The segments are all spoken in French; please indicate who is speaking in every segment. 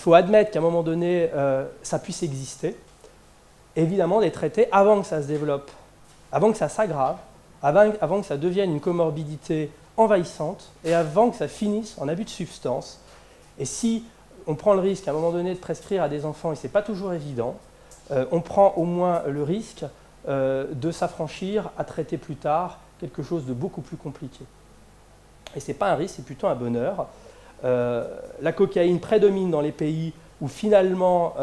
Speaker 1: Il faut admettre qu'à un moment donné, ça puisse exister. Évidemment, les traiter avant que ça se développe, avant que ça s'aggrave, avant que ça devienne une comorbidité envahissante et avant que ça finisse en abus de substance. Et si on prend le risque à un moment donné de prescrire à des enfants, et ce n'est pas toujours évident, on prend au moins le risque de s'affranchir à traiter plus tard quelque chose de beaucoup plus compliqué. Et ce n'est pas un risque, c'est plutôt un bonheur. La cocaïne prédomine dans les pays où finalement,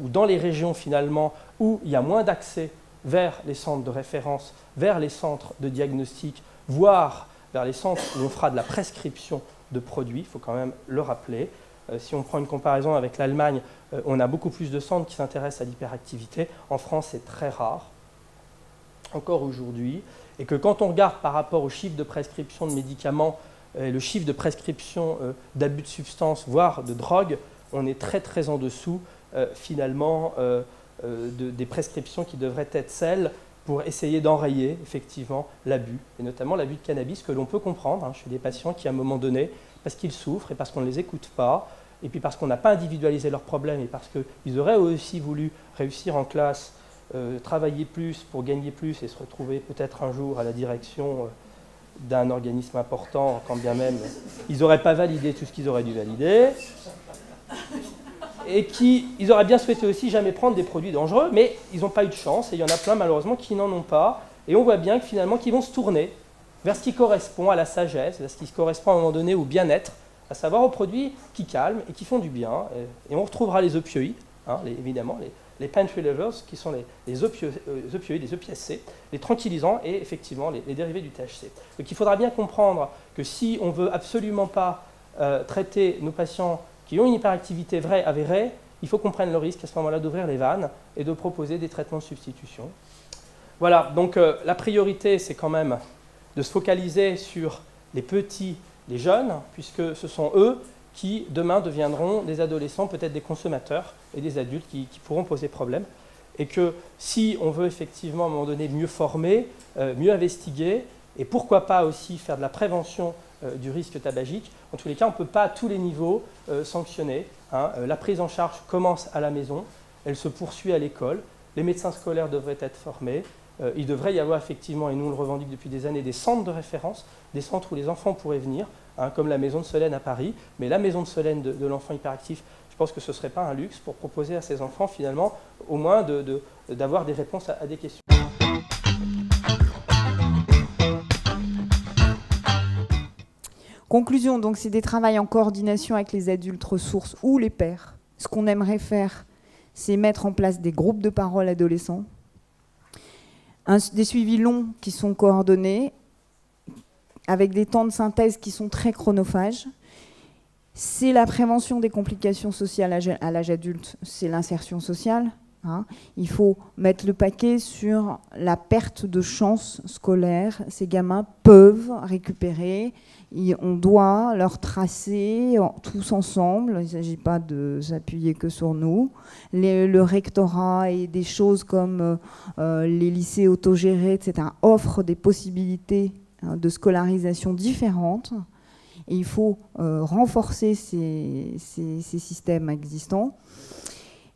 Speaker 1: ou dans les régions finalement, où il y a moins d'accès vers les centres de référence, vers les centres de diagnostic, voire vers les centres où on fera de la prescription de produits, il faut quand même le rappeler. Si on prend une comparaison avec l'Allemagne, on a beaucoup plus de centres qui s'intéressent à l'hyperactivité. En France, c'est très rare, encore aujourd'hui. Et que quand on regarde par rapport au chiffre de prescription de médicaments, le chiffre de prescription d'abus de substances, voire de drogue, on est très très en dessous finalement des prescriptions qui devraient être celles pour essayer d'enrayer effectivement l'abus, et notamment l'abus de cannabis, que l'on peut comprendre chez des patients qui à un moment donné, parce qu'ils souffrent et parce qu'on ne les écoute pas, et puis parce qu'on n'a pas individualisé leurs problèmes, et parce qu'ils auraient aussi voulu réussir en classe, travailler plus pour gagner plus et se retrouver peut-être un jour à la direction d'un organisme important, quand bien même ils n'auraient pas validé tout ce qu'ils auraient dû valider, et ils auraient bien souhaité aussi jamais prendre des produits dangereux, mais ils n'ont pas eu de chance, et il y en a plein malheureusement qui n'en ont pas, et on voit bien que finalement qu'ils vont se tourner vers ce qui correspond à la sagesse, vers ce qui correspond à un moment donné au bien-être, à savoir aux produits qui calment et qui font du bien, et on retrouvera les opioïdes, évidemment, les painkillers, qui sont les opioïdes, les opiacés, les tranquillisants et effectivement les dérivés du THC. Donc il faudra bien comprendre que si on ne veut absolument pas traiter nos patients qui ont une hyperactivité vraie, avérée, il faut qu'on prenne le risque à ce moment-là d'ouvrir les vannes et de proposer des traitements de substitution. Voilà, donc la priorité, c'est quand même de se focaliser sur les petits, les jeunes, puisque ce sont eux qui, demain, deviendront des adolescents, peut-être des consommateurs et des adultes qui pourront poser problème. Et que si on veut effectivement, à un moment donné, mieux former, mieux investiguer, et pourquoi pas aussi faire de la prévention du risque tabagique, en tous les cas, on ne peut pas à tous les niveaux sanctionner. La prise en charge commence à la maison, elle se poursuit à l'école, les médecins scolaires devraient être formés, il devrait y avoir effectivement, et nous on le revendique depuis des années, des centres de référence, des centres où les enfants pourraient venir, comme la Maison de Solène à Paris, mais la Maison de Solène de l'enfant hyperactif, je pense que ce ne serait pas un luxe pour proposer à ces enfants finalement au moins d'avoir des réponses à des questions.
Speaker 2: Conclusion, donc c'est des travaux en coordination avec les adultes ressources ou les pairs. Ce qu'on aimerait faire, c'est mettre en place des groupes de parole adolescents, des suivis longs qui sont coordonnés, avec des temps de synthèse qui sont très chronophages. C'est la prévention des complications sociales à l'âge adulte, c'est l'insertion sociale. Il faut mettre le paquet sur la perte de chance scolaire. Ces gamins peuvent récupérer. On doit leur tracer tous ensemble. Il ne s'agit pas de s'appuyer que sur nous. Le rectorat et des choses comme les lycées autogérés, etc., offrent des possibilités de scolarisation différentes. Et il faut renforcer ces systèmes existants.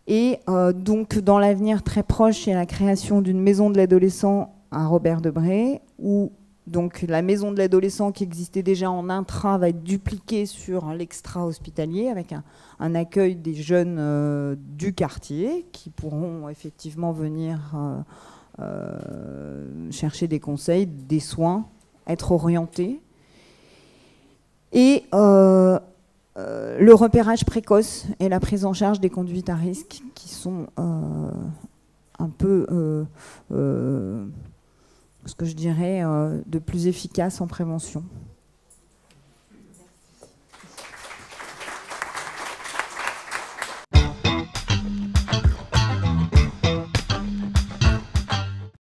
Speaker 2: Et donc, dans l'avenir très proche, il y a la création d'une maison de l'adolescent à Robert-Debré, où donc, la maison de l'adolescent qui existait déjà en intra va être dupliquée sur l'extra-hospitalier, avec un accueil des jeunes du quartier qui pourront effectivement venir chercher des conseils, des soins, être orientés. Et le repérage précoce et la prise en charge des conduites à risque qui sont un peu, ce que je dirais, de plus efficace en prévention.